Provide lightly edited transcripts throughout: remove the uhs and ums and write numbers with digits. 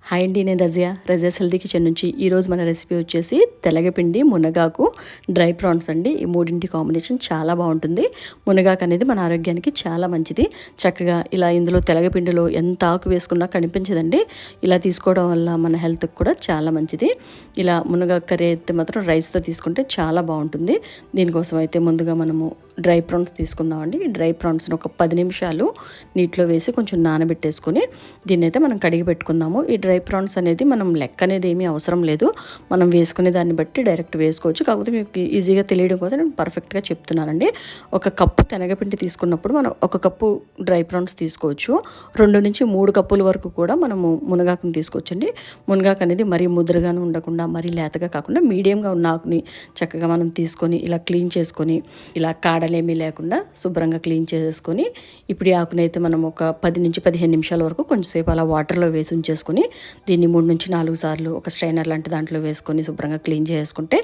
Hi అండి, నేను Razia's healthy kitchen నుంచి. ఈరోజు మన రెసిపీ వచ్చేసి తెలగపిండి, మునగాకు, డ్రై ప్రాన్స్ అండి. ఈ మూడింటి కాంబినేషన్ చాలా బాగుంటుంది. మునగాకు అనేది మన ఆరోగ్యానికి చాలా మంచిది. చక్కగా ఇలా ఇందులో తెలగపిండిలో ఎంత ఆకు వేసుకున్నా కనిపించదండి. ఇలా తీసుకోవడం వల్ల మన హెల్త్కి కూడా చాలా మంచిది. ఇలా మునగాకు కర్రీ అయితే మాత్రం రైస్తో తీసుకుంటే చాలా బాగుంటుంది. దీనికోసం అయితే ముందుగా మనము డ్రై ప్రాన్స్ తీసుకుందామండి. ఈ డ్రై ప్రాన్స్ని ఒక 10 నిమిషాలు నీటిలో వేసి కొంచెం నానబెట్టేసుకొని దీన్ని అయితే మనం కడిగి పెట్టుకుందాము. ఈ డ్రై ప్రాన్స్ అనేది మనం లెక్క అనేది ఏమీ అవసరం లేదు. మనం వేసుకునే దాన్ని బట్టి డైరెక్ట్ వేసుకోవచ్చు. కాకపోతే మీకు ఈజీగా తెలియడం కోసం నేను పర్ఫెక్ట్గా చెప్తున్నానండి. ఒక కప్పు శనగపిండి తీసుకున్నప్పుడు మనం ఒక కప్పు డ్రై ప్రాన్స్ తీసుకోవచ్చు. 2 నుంచి 3 కప్పుల వరకు కూడా మనము మునగాకుని తీసుకోవచ్చండి. మునగాకు అనేది మరీ ముద్రగాను ఉండకుండా, మరీ లేతగా కాకుండా మీడియంగా ఉన్న ఆకుని చక్కగా మనం తీసుకొని ఇలా క్లీన్ చేసుకొని, ఇలా కాడలేమీ లేకుండా శుభ్రంగా క్లీన్ చేసేసుకొని, ఇప్పుడు ఈ ఆకునైతే మనం ఒక 10 నుంచి 15 నిమిషాల వరకు కొంచెంసేపు అలా వాటర్లో వేసి ఉంచేసుకొని దీన్ని 3 నుంచి 4 సార్లు ఒక స్ట్రైనర్ లాంటి దాంట్లో వేసుకొని శుభ్రంగా క్లీన్ చేసుకుంటే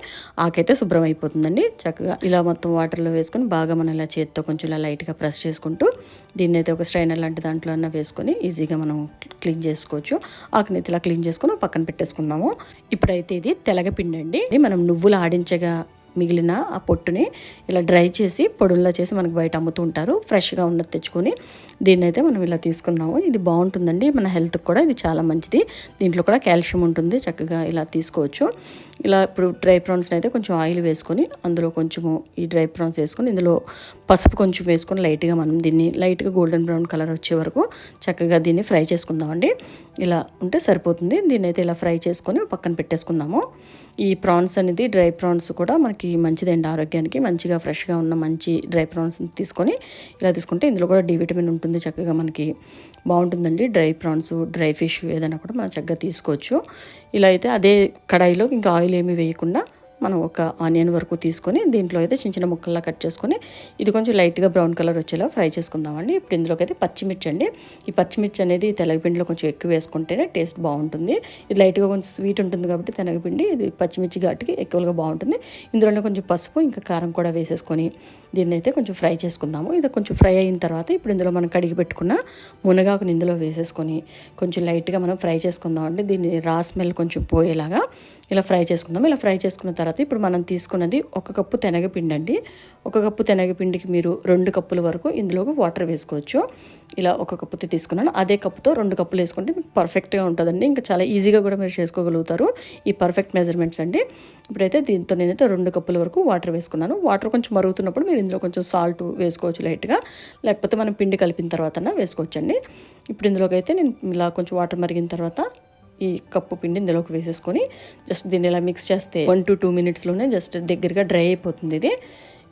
ఆకైతే శుభ్రం అయిపోతుందండి. చక్కగా ఇలా మొత్తం వాటర్లో వేసుకొని బాగా మనం ఇలా చేతితో కొంచెం ఇలా లైట్గా ప్రెస్ చేసుకుంటూ దీన్ని అయితే ఒక స్ట్రైనర్ లాంటి దాంట్లో అన్న వేసుకొని ఈజీగా మనం క్లీన్ చేసుకోవచ్చు. ఆకునైతే ఇలా క్లీన్ చేసుకొని పక్కన పెట్టేసుకుందాము. ఇప్పుడైతే ఇది తెలగపిండి అండి. మనం నువ్వులు ఆడించగా మిగిలిన ఆ పొట్టుని ఇలా డ్రై చేసి పొడుల్లా చేసి మనకు బయట అమ్ముతూ ఉంటారు. ఫ్రెష్గా ఉన్నది తెచ్చుకొని దీన్ని అయితే మనం ఇలా తీసుకుందాము. ఇది బాగుంటుందండి, మన హెల్త్కి కూడా ఇది చాలా మంచిది. దీంట్లో కూడా కాల్షియం ఉంటుంది. చక్కగా ఇలా తీసుకోవచ్చు. ఇలా ఇప్పుడు డ్రై ప్రాన్స్ని అయితే కొంచెం ఆయిల్ వేసుకొని అందులో కొంచెము ఈ డ్రై ప్రాన్స్ వేసుకొని ఇందులో పసుపు కొంచెం వేసుకొని లైట్గా మనం దీన్ని లైట్గా గోల్డెన్ బ్రౌన్ కలర్ వచ్చే వరకు చక్కగా దీన్ని ఫ్రై చేసుకుందామండి. ఇలా ఉంటే సరిపోతుంది. దీన్ని అయితే ఇలా ఫ్రై చేసుకొని పక్కన పెట్టేసుకుందాము. ఈ ప్రాన్స్ అనేది డ్రై ప్రాన్స్ కూడా మనకి మంచిదండి, ఆరోగ్యానికి మంచిగా ఫ్రెష్గా ఉన్న మంచి డ్రై ప్రాన్స్ తీసుకొని ఇలా తీసుకుంటే ఇందులో కూడా డి విటమిన్ ఉంటుంది. చక్కగా మనకి బాగుంటుందండి. డ్రై ప్రాన్స్, డ్రై ఫిష్ ఏదైనా కూడా మనం చక్కగా తీసుకోవచ్చు. ఇలా అయితే అదే కడాయిలో ఇంకా ఆయిల్ ఏమీ వేయకుండా మనం ఒక ఆనియన్ వరకు తీసుకొని దీంట్లో అయితే చిన్న చిన్న ముక్కల్లా కట్ చేసుకొని ఇది కొంచెం లైట్గా బ్రౌన్ కలర్ వచ్చేలా ఫ్రై చేసుకుందామండి. ఇప్పుడు ఇందులోకి అయితే పచ్చిమిర్చి అండి. ఈ పచ్చిమిర్చి అనేది తెలగపిండిలో కొంచెం ఎక్కువ వేసుకుంటేనే టేస్ట్ బాగుంటుంది. ఇది లైట్గా కొంచెం స్వీట్ ఉంటుంది కాబట్టి తెలగపిండి ఇది పచ్చిమిర్చి ఘాటుకి ఎక్కువగా బాగుంటుంది. ఇందులోనే కొంచెం పసుపు ఇంకా కారం కూడా వేసేసుకొని దీన్ని అయితే కొంచెం ఫ్రై చేసుకుందాము. ఇది కొంచెం ఫ్రై అయిన తర్వాత ఇప్పుడు ఇందులో మనం కడిగి పెట్టుకున్న మునగాకుని ఇందులో వేసేసుకొని కొంచెం లైట్గా మనం ఫ్రై చేసుకుందామండి. దీన్ని రా స్మెల్ కొంచెం పోయేలాగా ఇలా ఫ్రై చేసుకుందాం. ఇలా ఫ్రై చేసుకున్న తర్వాత ఇప్పుడు మనం తీసుకున్నది 1 కప్పు శనగపిండి అండి. 1 కప్పు శనగపిండికి మీరు 2 కప్పుల వరకు ఇందులోకి వాటర్ వేసుకోవచ్చు. ఇలా 1 కప్పుతో తీసుకున్నాను. అదే కప్పుతో 2 కప్పులు వేసుకుంటే మీకు పర్ఫెక్ట్గా ఉంటుందండి. ఇంకా చాలా ఈజీగా కూడా మీరు చేసుకోగలుగుతారు. ఈ పర్ఫెక్ట్ మెజర్మెంట్స్ అండి. ఇప్పుడైతే దీంతో నేనైతే 2 కప్పుల వరకు వాటర్ వేసుకున్నాను. వాటర్ కొంచెం మరుగుతున్నప్పుడు మీరు ఇందులో కొంచెం సాల్ట్ వేసుకోవచ్చు లైట్గా, లేకపోతే మనం పిండి కలిపిన తర్వాత వేసుకోవచ్చండి. ఇప్పుడు ఇందులోకి అయితే నేను ఇలా కొంచెం వాటర్ మరిగిన తర్వాత ఈ కప్పు పిండి ఇందులోకి వేసేసుకొని జస్ట్ దీన్ని ఇలా మిక్స్ చేస్తే 1 to 2 మినిట్స్లోనే జస్ట్ దగ్గరగా డ్రై అయిపోతుంది. ఇది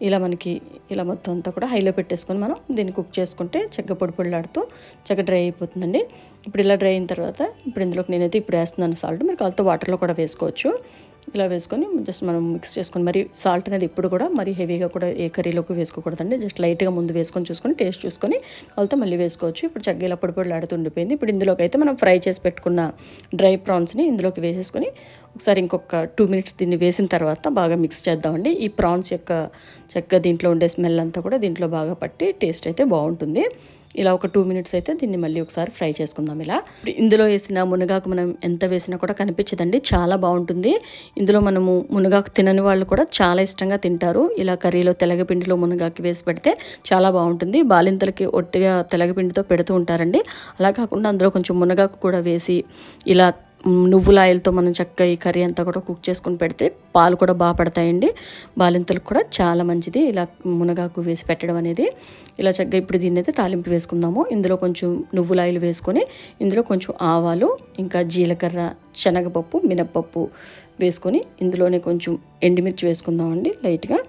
ఇలా మనకి ఇలా మొత్తం అంతా కూడా హైలో పెట్టేసుకొని మనం దీన్ని కుక్ చేసుకుంటే చక్కగా పొడి పొడిలాడుతూ చక్కగా డ్రై అయిపోతుందండి. ఇప్పుడు ఇలా డ్రై అయిన తర్వాత ఇప్పుడు ఇందులోకి నేనైతే ఇప్పుడు వేస్తున్నాను సాల్ట్. మీరు కావాలంటే వాటర్లో కూడా వేసుకోవచ్చు. ఇలా వేసుకొని జస్ట్ మనం మిక్స్ చేసుకొని, మరి సాల్ట్ అనేది ఇప్పుడు కూడా మరి హెవీగా కూడా ఏ కర్రీలోకి వేసుకోకూడదండి. జస్ట్ లైట్గా ముందు వేసుకొని చూసుకొని టేస్ట్ చూసుకొని కావాలంటే మళ్ళీ వేసుకోవచ్చు. ఇప్పుడు చక్కగా ఇలా పొడి పొడిలాడుతూ ఉండిపోయింది. ఇప్పుడు ఇందులోకి అయితే మనం ఫ్రై చేసి పెట్టుకున్న డ్రై ప్రాన్స్ని ఇందులోకి వేసేసుకొని ఒకసారి ఇంకొక 2 మినిట్స్ దీన్ని వేసిన తర్వాత బాగా మిక్స్ చేద్దామండి. ఈ ప్రాన్స్ యొక్క చక్కగా దీంట్లో ఉండే స్మెల్ అంతా కూడా దీంట్లో బాగా పట్టి టేస్ట్ అయితే బాగుంటుంది. ఇలా ఒక 2 మినిట్స్ అయితే దీన్ని మళ్ళీ ఒకసారి ఫ్రై చేసుకుందాం. ఇలా ఇందులో వేసిన మునగాకు మనం ఎంత వేసినా కూడా కనిపించదండి, చాలా బాగుంటుంది. ఇందులో మనము మునగాకు తినని వాళ్ళు కూడా చాలా ఇష్టంగా తింటారు. ఇలా కర్రీలో తెలగపిండిలో మునగాకు వేసి పెడితే చాలా బాగుంటుంది. బాలింతలకి ఒట్టిగా తెలగపిండితో పెడుతూ ఉంటారండి. అలా కాకుండా అందులో కొంచెం మునగాకు కూడా వేసి ఇలా నువ్వుల ఆయిల్తో మనం చక్కగా ఈ కర్రీ అంతా కూడా కుక్ చేసుకొని పెడితే పాలు కూడా బాగా పడతాయండి. బాలింతలకు కూడా చాలా మంచిది ఇలా మునగాకు వేసి పెట్టడం అనేది. ఇలా చక్కగా ఇప్పుడు దీన్ని అయితే తాలింపు వేసుకుందాము. ఇందులో కొంచెం నువ్వుల ఆయిల్ వేసుకొని ఇందులో కొంచెం ఆవాలు, ఇంకా జీలకర్ర, శనగపప్పు, మినప్పప్పు వేసుకొని ఇందులోనే కొంచెం ఎండుమిర్చి వేసుకుందామండి. లైట్గా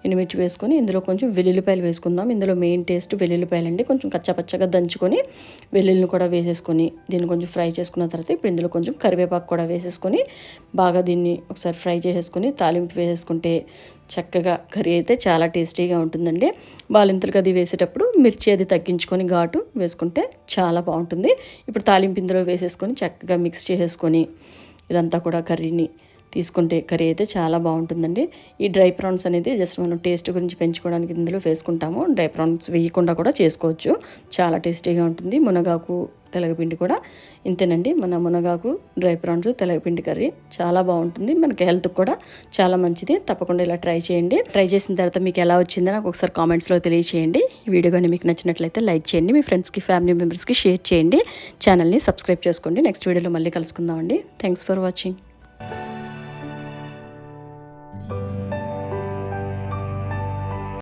ఎండుమిర్చి వేసుకొని ఇందులో కొంచెం వెల్లుల్లిపాయలు వేసుకుందాం. ఇందులో మెయిన్ టేస్ట్ వెల్లుల్లిపాయలు అండి. కొంచెం కచ్చాపచ్చగా దంచుకొని వెల్లుల్లిని కూడా వేసేసుకొని దీన్ని కొంచెం ఫ్రై చేసుకున్న తర్వాత ఇప్పుడు ఇందులో కొంచెం కరివేపాకు కూడా వేసేసుకొని బాగా దీన్ని ఒకసారి ఫ్రై చేసేసుకొని తాలింపు వేసేసుకుంటే చక్కగా కర్రీ అయితే చాలా టేస్టీగా ఉంటుందండి. బాలింతలకు అది వేసేటప్పుడు మిర్చి అది తగ్గించుకొని ఘాటు వేసుకుంటే చాలా బాగుంటుంది. ఇప్పుడు తాలింపు ఇందులో వేసేసుకొని చక్కగా మిక్స్ చేసేసుకొని ఇదంతా కూడా కర్రీని తీసుకుంటే కర్రీ అయితే చాలా బాగుంటుందండి. ఈ డ్రై ప్రాన్స్ అనేది జస్ట్ మనం టేస్ట్ గురించి పెంచుకోవడానికి ఇందులో వేసుకుంటాము. డ్రై ప్రాన్స్ వేయకుండా కూడా చేసుకోవచ్చు, చాలా టేస్టీగా ఉంటుంది. మునగాకు తెలగపిండి కూడా ఇంతేనండి. మన మునగాకు డ్రై ప్రాన్స్ తెలగపిండి కర్రీ చాలా బాగుంటుంది, మనకి హెల్త్కి కూడా చాలా మంచిది. తప్పకుండా ఇలా ట్రై చేయండి. ట్రై చేసిన తర్వాత మీకు ఎలా వచ్చిందో నాకు ఒకసారి కామెంట్స్లో తెలియచేయండి. ఈ వీడియో కానీ మీకు నచ్చినట్లయితే లైక్ చేయండి, మీ ఫ్రెండ్స్కి ఫ్యామిలీ మెంబర్స్కి షేర్ చేయండి, ఛానల్ని సబ్స్క్రైబ్ చేసుకోండి. నెక్స్ట్ వీడియోలో మళ్ళీ కలుసుకుందామండి. Thanks for watching.